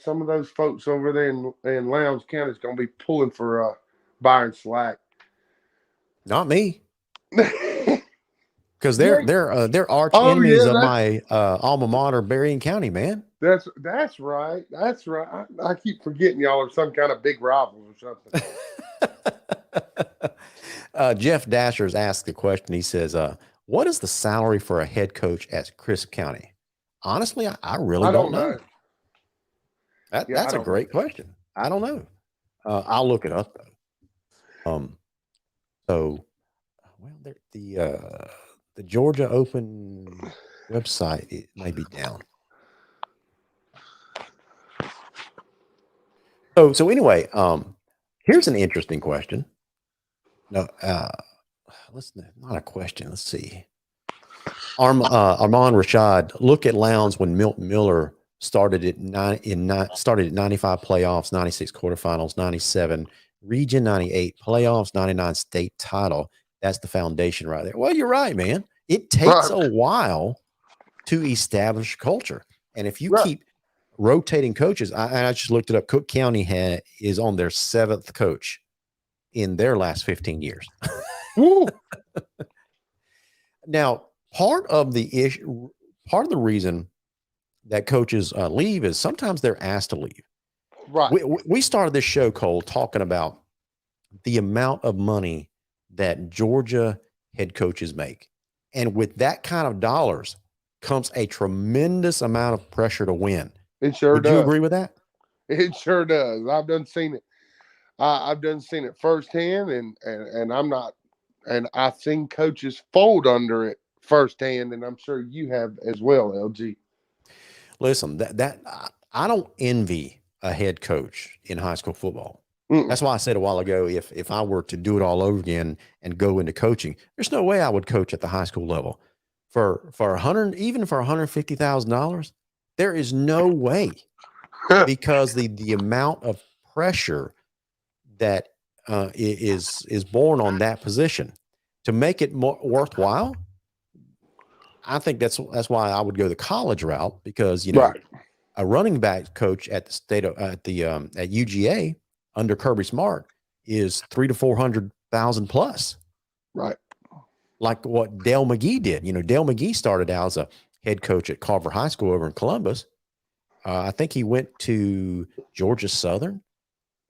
some of those folks over there in Lowndes County is going to be pulling for Byron Slack. Not me, because Yeah. they're arch Oh, enemies yeah, of my alma mater, Berrien County, man. That's right. That's right. I keep forgetting y'all are some kind of big rivals or something. Jeff Dashers asked the question. He says, what is the salary for a head coach at Crisp County? Honestly, I really don't know. That's a great question. I don't know. I'll look it up though. So, well, the Georgia Open website, it may be down. So anyway, here's an interesting question. No, not a question. Let's see. Armand Rashad, look at Lowndes when Milton Miller started at 95 playoffs, 96 quarterfinals, 97 region, 98 playoffs, 99 state title. That's the foundation right there. Well, you're right, man. It takes a while to establish culture. And if you keep rotating coaches, I just looked it up. Cook County is on their 7th coach in their last 15 years. Now, part of the reason that coaches leave is sometimes they're asked to leave. Right. We started this show, Cole, talking about the amount of money that Georgia head coaches make. And with that kind of dollars comes a tremendous amount of pressure to win. It sure does. Would you agree with that? It sure does. I've done seen it. I've done seen it firsthand, and I'm not, and I've seen coaches fold under it firsthand, and I'm sure you have as well, LG. Listen, that I don't envy a head coach in high school football. That's why I said a while ago, if I were to do it all over again and go into coaching, there's no way I would coach at the high school level for $150,000. There is no way, because the amount of pressure that is born on that position to make it more worthwhile. I think that's why I would go the college route, because a running back coach at the state of at UGA under Kirby Smart is $300,000 to $400,000 plus. Right. Like what Dale McGee did. Dale McGee started out as a head coach at Carver High School over in Columbus. I think he went to Georgia Southern.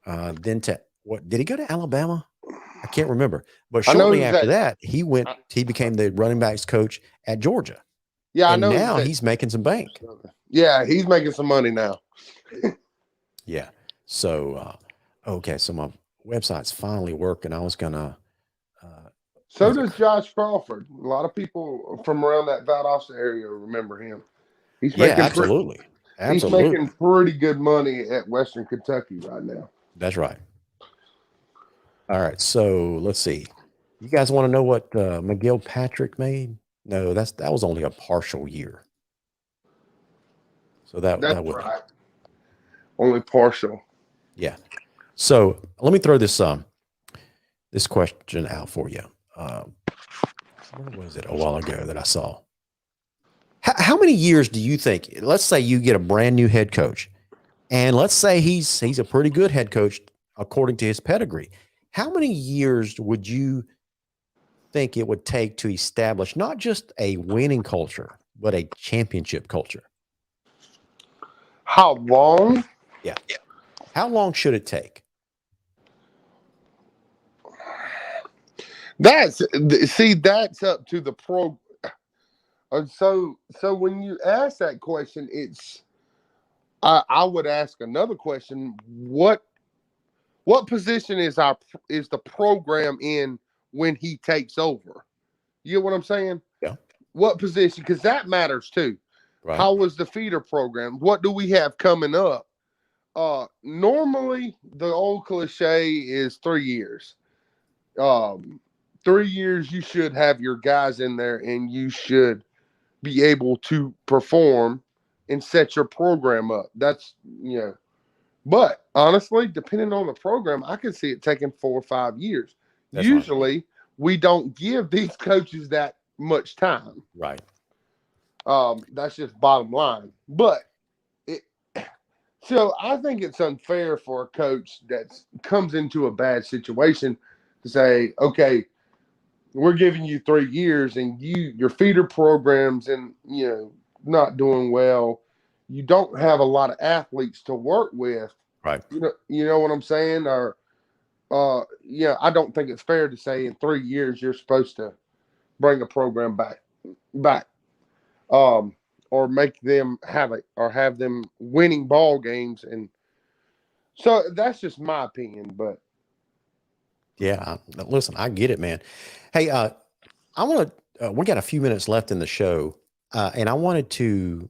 Then to did he go to Alabama? I can't remember. But shortly after that, he became the running backs coach at Georgia. Yeah, and I know. Now he's making some bank. Yeah, he's making some money now. Yeah. So, okay. So my website's finally working. I was gonna. So does Josh Crawford. A lot of people from around that Valdosta area remember him. He's making absolutely. He's making pretty good money at Western Kentucky right now. That's right. All right. So let's see. You guys want to know what McGill Patrick made? No, that was only a partial year. So that's right. Only partial. Yeah. So let me throw this question out for you. Where was it a while ago that I saw? How many years do you think? Let's say you get a brand new head coach, and let's say he's a pretty good head coach according to his pedigree. How many years would you think it would take to establish not just a winning culture, but a championship culture? How long? Yeah. How long should it take? That's that's up to the pro. So when you ask that question, I would ask another question. What position is the program in when he takes over? You get what I'm saying? Yeah. What position? Because that matters too. Right. How was the feeder program? What do we have coming up? Normally the old cliche is 3 years. 3 years you should have your guys in there and you should be able to perform and set your program up. That's But honestly, depending on the program, I can see it taking 4 or 5 years. That's right. Usually, we don't give these coaches that much time. Right. That's just bottom line. But so I think it's unfair for a coach that comes into a bad situation to say, okay, we're giving you 3 years and your feeder programs and not doing well. You don't have a lot of athletes to work with. Right. You know what I'm saying? Or I don't think it's fair to say in 3 years you're supposed to bring a program back. Or make them have them winning ball games. And so that's just my opinion, but yeah, listen, I get it, man. Hey, I want to, we got a few minutes left in the show. And I wanted to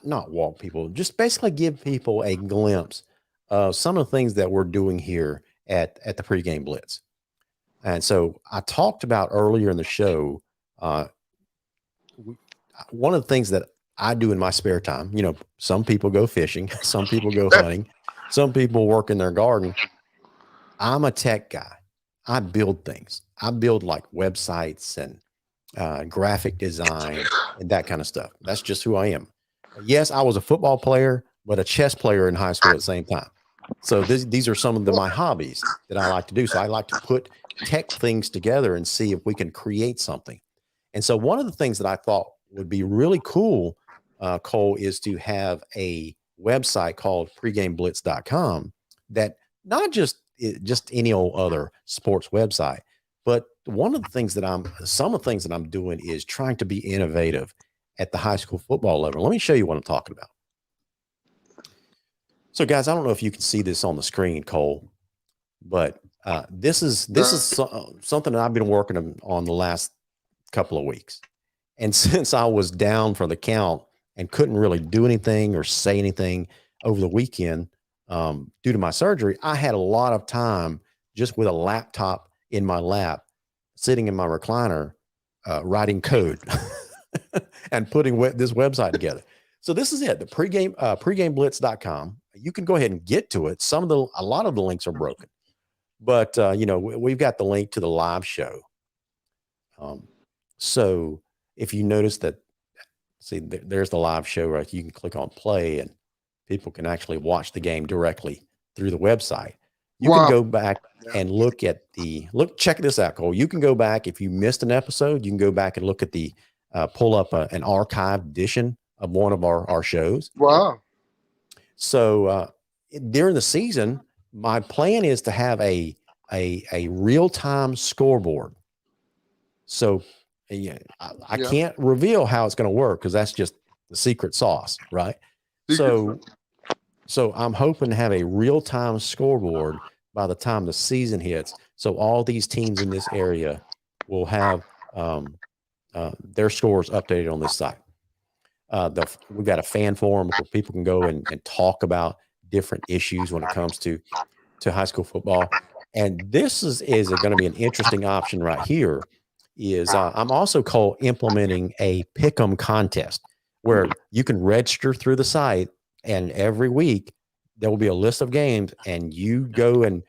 not walk people, just basically give people a glimpse of some of the things that we're doing here at the PreGame Blitz. And so I talked about earlier in the show, one of the things that I do in my spare time, some people go fishing, some people go hunting, some people work in their garden. I'm a tech guy. I build things. I build like websites and graphic design and that kind of stuff. That's just who I am. Yes, I was a football player, but a chess player in high school at the same time. So these are some of my hobbies that I like to do. So I like to put tech things together and see if we can create something. And so one of the things that I thought would be really cool, Cole, is to have a website called pregameblitz.com that not just any old other sports website, but some of the things that I'm doing is trying to be innovative at the high school football level. Let me show you what I'm talking about. So guys, I don't know if you can see this on the screen, Cole, but this is something that I've been working on the last couple of weeks. And since I was down for the count and couldn't really do anything or say anything over the weekend due to my surgery, I had a lot of time just with a laptop in my lap, sitting in my recliner, writing code and putting this website together. So this is it, the pregameblitz.com. You can go ahead and get to it. A lot of the links are broken, but we've got the link to the live show. So if you notice that, see, there's the live show, right? You can click on play and people can actually watch the game directly through the website. You can go back and check this out, Cole. You can go back if you missed an episode. You can go back and look at pull up an archived edition of one of our shows. Wow. So during the season, my plan is to have a real-time scoreboard. So I can't reveal how it's going to work because that's just the secret sauce, right? So I'm hoping to have a real-time scoreboard by the time the season hits. So all these teams in this area will have their scores updated on this site. We've got a fan forum where people can go and talk about different issues when it comes to high school football. And this is going to be an interesting option right here. I'm also implementing a pick'em contest where you can register through the site, and every week there will be a list of games, and you go and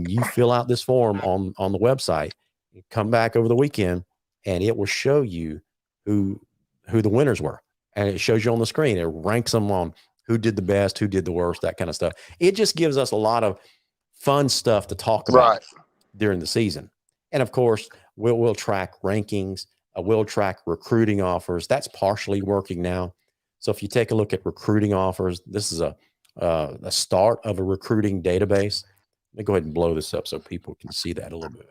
you fill out this form on the website. You come back over the weekend, and it will show you who the winners were, and it shows you on the screen. It ranks them on who did the best, who did the worst, that kind of stuff. It just gives us a lot of fun stuff to talk about during the season. And of course, we'll track rankings. We'll track recruiting offers. That's partially working now. So if you take a look at recruiting offers, this is a start of a recruiting database. Let me go ahead and blow this up so people can see that a little bit.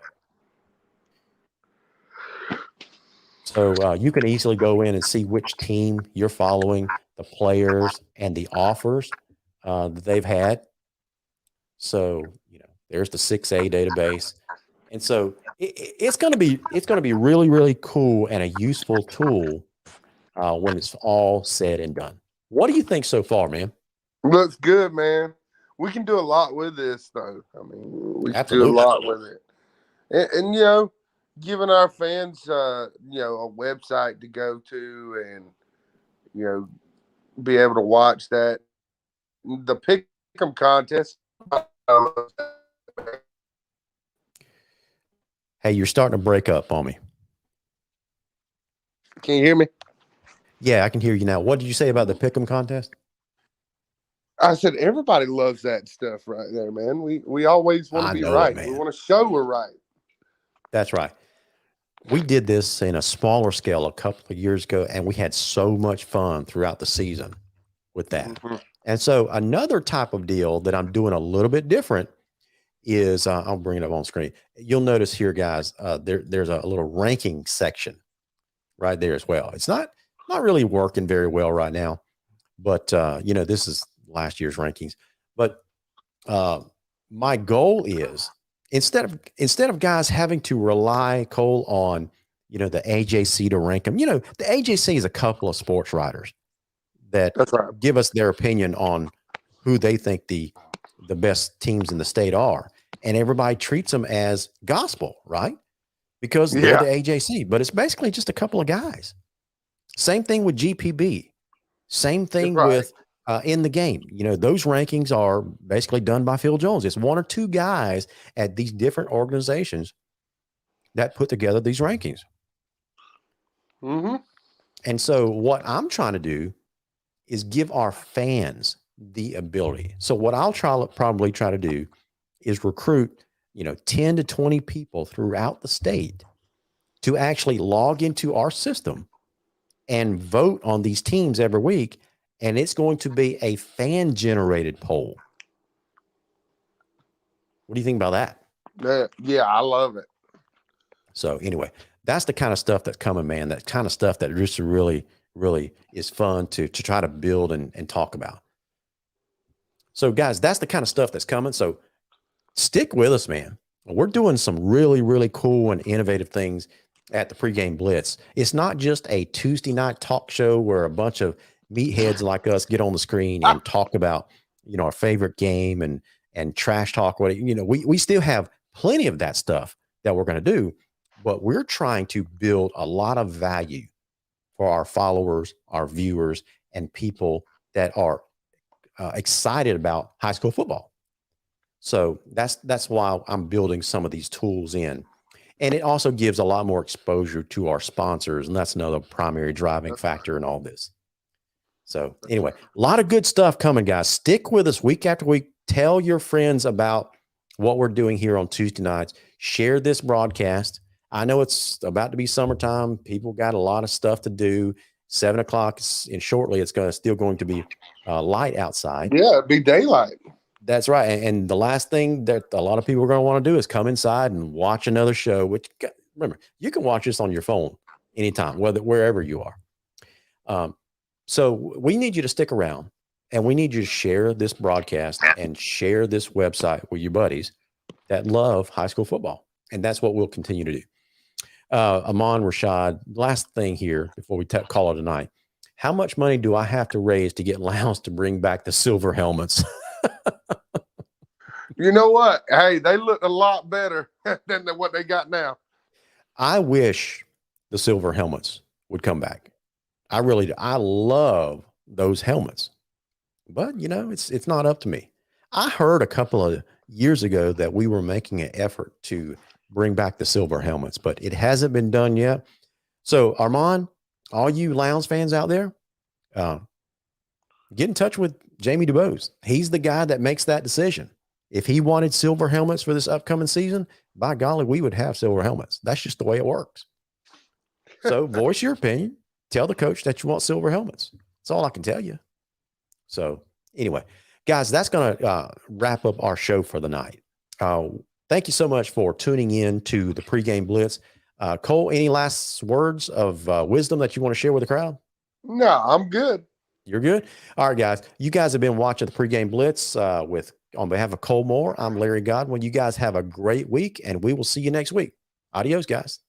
So you can easily go in and see which team you're following, the players, and the offers that they've had. So there's the 6A database, and so it's going to be really, really cool and a useful tool when it's all said and done. What do you think so far, man? Looks good, man. We can do a lot with this, though. I mean, we can do a Absolutely. lot with it, and giving our fans, a website to go to, and be able to watch that. The pick'em contest. Hey, you're starting to break up on me. Can you hear me? Yeah, I can hear you now. What did you say about the pick'em contest? I said everybody loves that stuff right there, man. We always want to be right. We want to show we're right. That's right. We did this in a smaller scale a couple of years ago, and we had so much fun throughout the season with that. Mm-hmm. And so another type of deal that I'm doing a little bit different is I'll bring it up on screen. You'll notice here, guys, there's a little ranking section right there as well. It's not really working very well right now, but this is last year's rankings. But my goal is instead of guys having to rely, Cole, on the AJC to rank them. The AJC is a couple of sports writers that give us their opinion on who they think the best teams in the state are, and everybody treats them as gospel, right? Because they're the AJC, but it's basically just a couple of guys. Same thing with GPB. Same thing with in the game. Those rankings are basically done by Phil Jones. It's one or two guys at these different organizations that put together these rankings. Mm-hmm. And so what I'm trying to do is give our fans the ability. So what I'll probably try to do is recruit 10 to 20 people throughout the state to actually log into our system and vote on these teams every week. And it's going to be a fan generated poll. What do you think about that? Yeah, I love it. So anyway, that's the kind of stuff that's coming, man. That kind of stuff that just really, really is fun to try to build and talk about. So guys, that's the kind of stuff that's coming. So stick with us, man. We're doing some really, really cool and innovative things at the PreGame Blitz. It's not just a Tuesday night talk show where a bunch of meatheads like us get on the screen and talk about, our favorite game and trash talk. We still have plenty of that stuff that we're going to do, but we're trying to build a lot of value for our followers, our viewers, and people that are excited about high school football. So that's why I'm building some of these tools in. And it also gives a lot more exposure to our sponsors. And that's another primary driving factor in all this. So anyway, a lot of good stuff coming, guys. Stick with us week after week. Tell your friends about what we're doing here on Tuesday nights. Share this broadcast. I know it's about to be summertime. People got a lot of stuff to do. 7 o'clock and shortly, it's still going to be light outside. Yeah, it'd be daylight. That's right. And the last thing that a lot of people are going to want to do is come inside and watch another show, which, remember, you can watch this on your phone anytime, wherever you are. So we need you to stick around, and we need you to share this broadcast and share this website with your buddies that love high school football. And that's what we'll continue to do. Amon, Rashad, last thing here before we call it a night. How much money do I have to raise to get Lowndes to bring back the silver helmets? You know what? Hey, they look a lot better than what they got now. I wish the silver helmets would come back. I really do. I love those helmets, but it's not up to me. I heard a couple of years ago that we were making an effort to bring back the silver helmets, but it hasn't been done yet. So Armand, all you Lowndes fans out there, get in touch with Jamie DuBose. He's the guy that makes that decision. If he wanted silver helmets for this upcoming season, by golly, we would have silver helmets. That's just the way it works. So voice your opinion. Tell the coach that you want silver helmets. That's all I can tell you. So anyway, guys, that's going to wrap up our show for the night. Thank you so much for tuning in to the PreGame Blitz. Cole, any last words of wisdom that you want to share with the crowd? No, I'm good. You're good. All right, guys. You guys have been watching the Pregame Blitz on behalf of Cole Moore. I'm Larry Godwin. You guys have a great week, and we will see you next week. Adios, guys.